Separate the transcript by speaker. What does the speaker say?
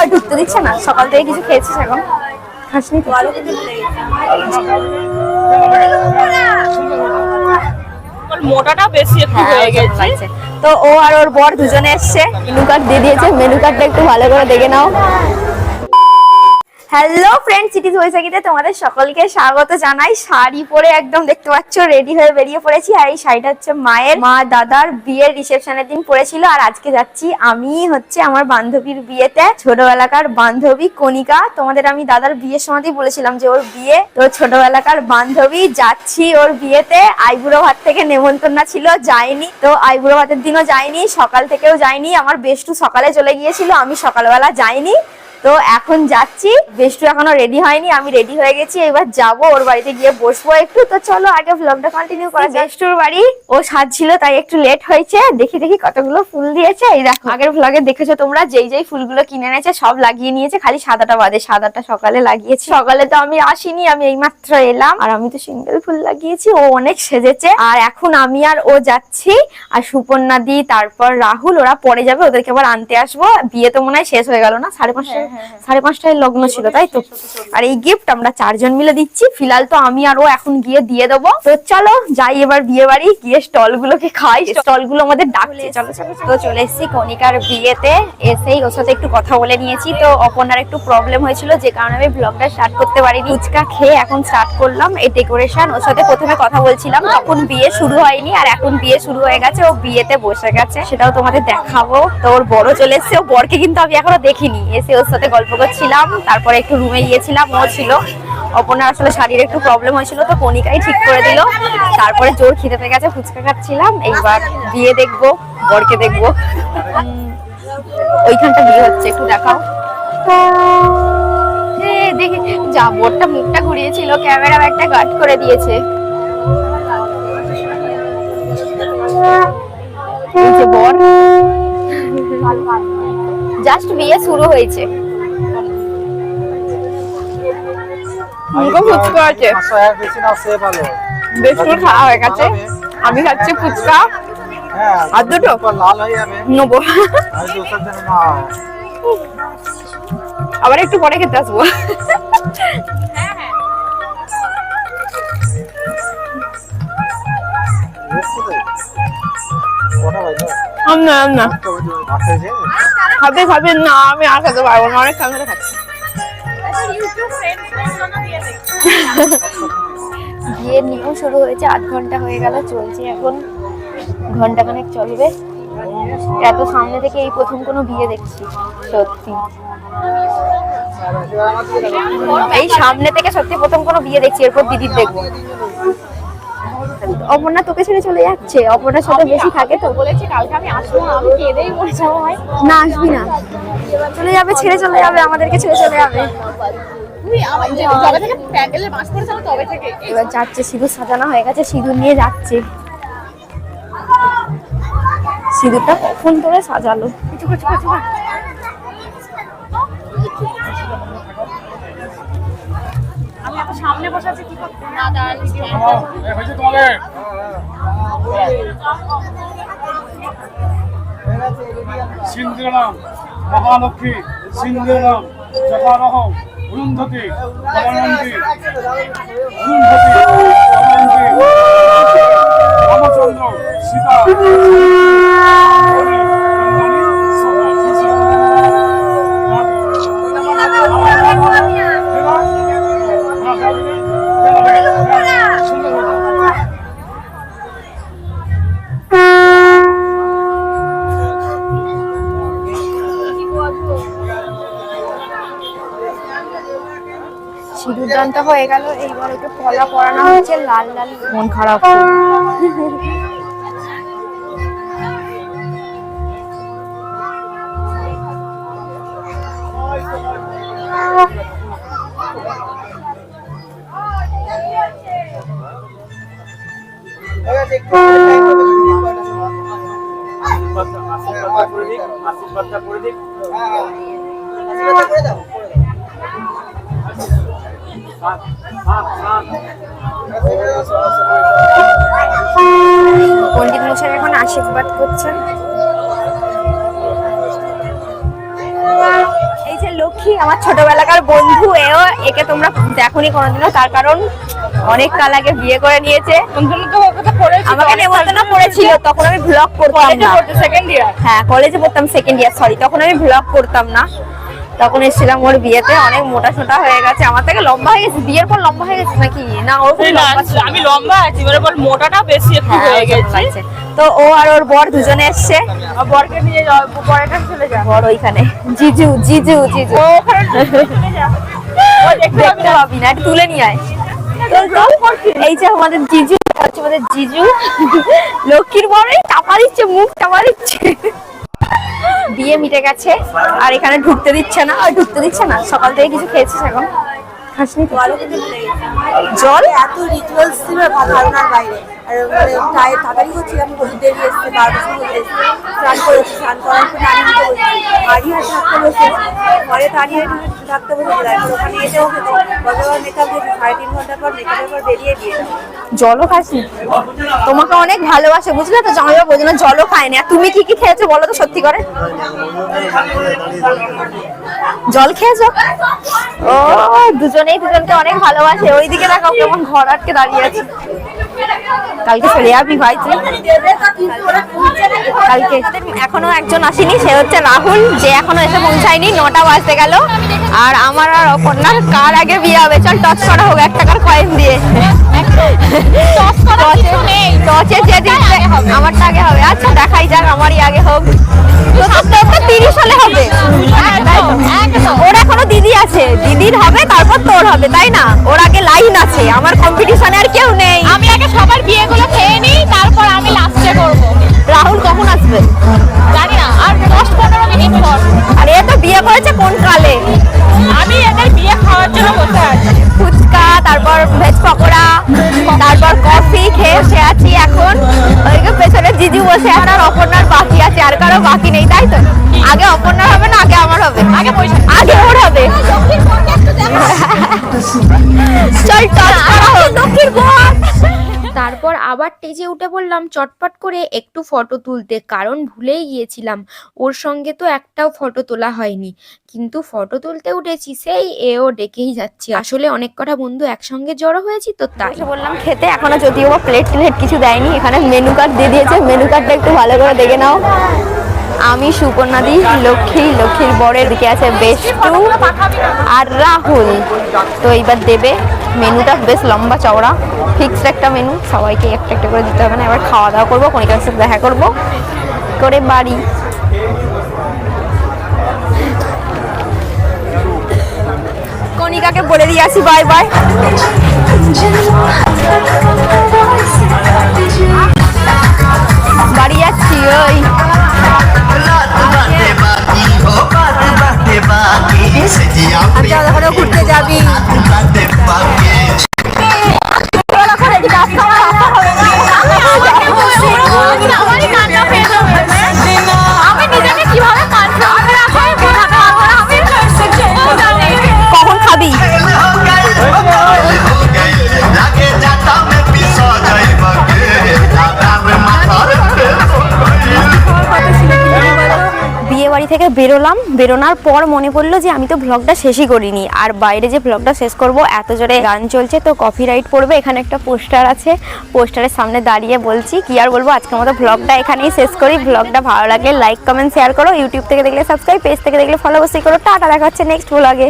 Speaker 1: আর ঢুকতে দিচ্ছে না। সকাল থেকে কিছু খেয়েছিস এখন? খাসনি তো?
Speaker 2: মোটাটা বেশি একটু হয়ে গেছে।
Speaker 1: তো ও আর ওর বর দুজনে এসছে, মেনু কার্ড দিয়ে দিয়েছে। মেনু কার্ডটা একটু ভালো করে দেখে নাও। হ্যালো ফ্রেন্ডস, ইট ইজ বৈশাখীতে তোমাদের সকলকে স্বাগত জানাই। শাড়ি পরে একদম দেখতে পাচ্ছ রেডি হয়ে বেরিয়ে পড়েছি। আর এই শাড়িটা হচ্ছে মায়ের মা দাদার বিয়ের রিসেপশনের দিন পরেছিল। আর আজকে যাচ্ছি আমি হচ্ছে আমার বান্ধবীর বিয়েতে, ছোটবেলাকার বান্ধবী কণিকা। তোমাদের আমি দাদার বিয়ের সময়তেই বলেছিলাম যে ওর বিয়ে, তো ছোটবেলাকার বান্ধবী যাচ্ছি ওর বিয়েতে। আইবুড়ো ভাত থেকে নেমন্তন্ন ছিল, যাইনি। তো আইবুড়ো ভাতের দিনও যাইনি, সকাল থেকেও যাইনি। আমার বেষ্টু সকালে চলে গিয়েছিল, আমি সকালবেলা যাইনি। তো এখন যাচ্ছি, বেষ্টু এখনো রেডি হয়নি, আমি রেডি হয়ে গেছি। এবার যাবো ওর বাড়িতে গিয়ে বসবো একটু। তো চলো আগে ব্লগটা কন্টিনিউ করা যাক। বেষ্টুর বাড়ি, ও সাজছিল তাই একটু লেট হয়েছে। দেখি কতগুলো ফুল দিয়েছে। এই দেখো, আগের ব্লগে দেখেছো তোমরা, যেই ফুলগুলো কিনে এনেছে সব লাগিয়ে নিয়েছে, খালি সাদাটা বাদে। সাদাটা সকালে লাগিয়েছি। সকালে তো আমি আসিনি, আমি এইমাত্র এলাম। আর আমি তো সিঙ্গেল ফুল লাগিয়েছি। ও অনেক সেজেছে। আর এখন আমি আর ও যাচ্ছি, আর সুপর্ণা দি, তারপর রাহুল, ওরা পরে যাবে। ওদেরকে আবার আনতে আসবো। বিয়ে তো মনে হয় শেষ হয়ে গেল না, 5:30টায় লগ্ন ছিল, তাই তো। আর এই গিফট আমরা 4 জন মিলে দিচ্ছি। ফিলহাল তো আমি আর ও এখন গিয়ে দিয়ে দেবো। তো চলো যাই এবার বিয়ে বাড়ি, গিয়ে স্টল গুলোকে খাই। স্টল গুলো আমাদের ডাকছে, চলো চলো। তো চলে এসেছি কণিকার বিয়েতে। এসেই ওর সাথে একটু কথা বলে নিয়েছি। তো অপর্ণার একটু প্রবলেম হয়েছিল, যে কারণে আমি ব্লগটা স্টার্ট করতে পারিনি। ফুচকা খেয়ে এখন স্টার্ট করলাম এই ডেকোরেশন। ওর সাথে প্রথমে কথা বলছিলাম, তখন বিয়ে শুরু হয়নি। আর এখন বিয়ে শুরু হয়ে গেছে, ও বিয়েতে বসে গেছে, সেটাও তোমাদের দেখাবো। তো ওর বড় চলে এসছে, ও বরকে কিন্তু আমি এখনো দেখিনি। এসে ওর সাথে গল্প করছিলাম, তারপরে একটু রুমে গিয়েছিলাম, ও ছিল। অপর্ণার আসলে শাড়ির একটু প্রবলেম হয়েছিল, তো কণিকাই ঠিক করে দিল। তারপরে জোর খিদে পেয়ে গেছে, ফুচকা খাচ্ছিলাম। এইবার বিয়ে দেখবো, বরকে দেখবো। ওইখানটা বিয়ে হচ্ছে, একটু দেখাও। দেখি যা, বরটা মুখটা ঘুরিয়েছিল, ক্যামেরা একটা গার্ড করে দিয়েছে। বর জাস্ট বিয়ে শুরু হয়েছে। ফুচকা আছে, বেশি খাওয়া হয়ে গেছে। আমি খাচ্ছি ফুচকা আর দুটো নেবো। আবার একটু পরে খেতে আসবো। খাবেন না, আমি আর খেতে পারবো না, অনেক খাবে খাচ্ছি। বিয়ের নিয়ম শুরু হয়েছে, 8 ঘন্টা হয়ে গেল, চলছে এখন, ঘন্টাখানেক চলবে। এত সামনে থেকে এই প্রথম কোনো বিয়ে দেখছি, সত্যি। এই সামনে থেকে সত্যি প্রথম কোনো বিয়ে দেখছি, এরপর দিদির দেখবো। অপর্ণা তোকে ছেড়ে চলে যাচ্ছে, অপর্ণার সাথে বেশি থাকে তো। বলেছি কালকে আমি আসবো, আমি কেঁদেই মরে যাবো। ভাই না, আসবি না, চলে যাবে, ছেড়ে চলে যাবে, আমাদেরকে ছেড়ে চলে যাবে। এবার যাচ্ছে, সিঁদুর সাজানো হয়ে গেছে, সিঁদুর নিয়ে যাচ্ছে। সিঁদুরটা কখন ধরে সাজালো।
Speaker 2: আমি এত সামনে বসে আছি, কি করতে? না দাঁড়ালি
Speaker 3: সিন্দ্রনাম মহালক্ষ্মী, সিন্দ্রনাম জপারহম অরুন্ধতী অরুন্ধতী অরুন্ধতী রামচন্দ্র সীতা।
Speaker 1: সিঁদুরদানটা হয়ে গেল, এইবার একটু পলা পরানো হচ্ছে, লাল লাল। মন খারাপ। পণ্ডিত মশাই এখন আশীর্বাদ করছেন। এই যে লক্ষ্মী, আমার ছোটবেলাকার বন্ধু। একে তোমরা দেখোনি কোনোদিনও, তার কারণ অনেক কাল আগে বিয়ে করে নিয়েছে। আমাকে নেমন্তন্ন করেছিল, তখন আমি ব্লগ করতাম না।
Speaker 2: Second year.
Speaker 1: হ্যাঁ, কলেজে পড়তাম, সেকেন্ড ইয়ার, সরি। তখন আমি ব্লগ করতাম না, তখন এসেছিলাম ওর বিয়েতে। অনেক মোটা সোটা হয়ে গেছে, আমার থেকে লম্বা হয়ে গেছে। বিয়ের পর লম্বা হয়ে গেছে নাকি? না, ওর খুব লম্বা ছিল।
Speaker 2: আমি লম্বা আছি, এবারে বল মোটাটা বেশি একটু হয়ে গেছে।
Speaker 1: তো ও আর ওর বর দুজনে এসছে।
Speaker 2: বরকে নিয়ে যাও, বরের কাছে চলে যা।
Speaker 1: বর ওইখানে, জিজু জিজু জিজু।
Speaker 2: ও ওখানে চলে যা। ও দেখতে
Speaker 1: দেখতে পাবি না, একটু তুলে নিয়ে আয়। এই যে আমাদের জিজু, হচ্ছে আমাদের জিজু। লক্ষ্মীর বরে চাপা দিচ্ছে, মুখ চাপা দিচ্ছে। বিয়ে মিটে গেছে আর এখানে ঢুকতে দিচ্ছে না। আর ঢুকতে দিচ্ছে না, সকাল থেকে কিছু খেয়েছিস এখন? খাসনি তো? জল
Speaker 4: এত রিচুয়ালস ছিল ধারণার বাইরে। আর মানে তাড়াতাড়ি করছিলাম, হলুদ দেরি এসছে, 12টার সময় হলুদ এসছে। স্নান করেছি, স্নান করার পর নানি দিতে বসেছি, হাড়ি থাকতে বসেছি, পরে দাঁড়িয়ে থাকতে বসেছি। তারপর ওখানে এসেও গতবার মেকআপ দিয়েছি, 3.5 ঘন্টা পর মেকআপের পর বেরিয়ে দিয়ে
Speaker 1: জলও খাসনি? তোমাকে অনেক ভালোবাসে, বুঝলে তো? জামাইবাবু ওই জন্য জলও খায়নি। আর তুমি কি কি খেয়েছো বলো তো সত্যি করে? জল খেয়েছো? ও, দুজনেই দুজনকে অনেক ভালোবাসে। ওইদিকে দেখো কেমন ঘর আটকে দাঁড়িয়ে আছে। কালকে চলে যাবি ভাই তুই? কালকে এখনো একজন আসেনি, সে হচ্ছে রাহুল, যে এখনো এসে পৌঁছায়নি। 9টা বাজতে গেল। আর আমার আর অপর্ণার কার আগে বিয়ে হবে? চল টচ করা হোক 1 টাকার কয়েন দিয়ে। টচে যে জিতবে আমারটা আগে হবে। আচ্ছা দেখাই যাক, আমারই আগে হোক। তো 30 সালে হবে। ওর এখনো দিদি আছে, দিদির হবে তারপর তোর হবে, তাই না? ওর আগে লাইন আছে, আমার কম্পিটিশনে আর কেউ নেই।
Speaker 2: আমি আগে সবার বিয়েগুলো খেয়ে নিই, তারপর আমি লাস্টে করবো।
Speaker 1: রাহুল কখন আসবে?
Speaker 2: জানি না, আর 10-15 মিনিট পর।
Speaker 1: আর এ তো বিয়ে করেছে কোন কালে?
Speaker 2: আমি এদের বিয়ে খাওয়ার জন্য বসে আছি।
Speaker 1: ফুচকা, তারপর ভেজ পকোড়া, তারপর কফি খেয়ে বসে আছি এখন। ওইকে পেছনে জিজু বসে আছে। আর অপর্ণার বাকি আছে, আর কারো বাকি নেই, তাই তো? আগে অপর্ণার হবে না আগে আমার হবে? আগে ওর হবে। চল টচ করা হোক। লক্ষ্মীর বর।
Speaker 5: তারপর আবার স্টেজে উঠে পড়লাম চটপট করে একটু ফটো তুলতে, কারণ ভুলেই গিয়েছিলাম ওর সঙ্গে তো একটাও ফটো তোলা হয়নি। কিন্তু ফটো তুলতে উঠেছি, সেই এও ডেকেই যাচ্ছে। আসলে অনেক কটা বন্ধু একসঙ্গে জড়ো হয়েছি তো তাই।
Speaker 1: এসে বললাম খেতে, এখনো যদিও বা প্লেট কিছু দেয়নি। এখানে মেনু কার্ড দিয়ে দিয়েছে, মেনু কার্ডটা একটু ভালো করে দেখে নাও। আমি সুকন্যাদি, লক্ষ্মীর বরের দিকে আছে বেষ্টু আর রাহুল। তো এইবার দেবে। মেনুটা বেশ লম্বা চওড়া, ফিক্সড একটা মেনু, সবাইকে একটা একটা করে দিতে হবে না। এবার খাওয়া দাওয়া করবো, কণিকার সাথে দেখা করবো করে বাড়ি। কণিকাকে বলে দিয়ে আসি বাই বাই। বাড়ি যাচ্ছি। ওই আচ্ছা, ঘুরতে যাবি? কখন খাবি? বিয়ে বাড়ি থেকে বেরোনোর পর মনে পড়লো যে আমি তো ব্লগটা শেষই করিনি। আর বাইরে যে ব্লগটা শেষ করব, এত জোরে গান চলছে তো কপিরাইট পড়বে। এখানে একটা পোস্টার আছে, পোস্টারের সামনে দাঁড়িয়ে বলছি কি আর বলবো। আজকের মতো ব্লগটা এখানেই শেষ করি। ব্লগটা ভালো লাগলে লাইক কমেন্ট শেয়ার করো। ইউটিউব থেকে দেখলে সাবস্ক্রাইব, পেজ থেকে দেখলে ফলো অবশ্যই করো। টাটা, দেখা হচ্ছে নেক্সট ব্লগে।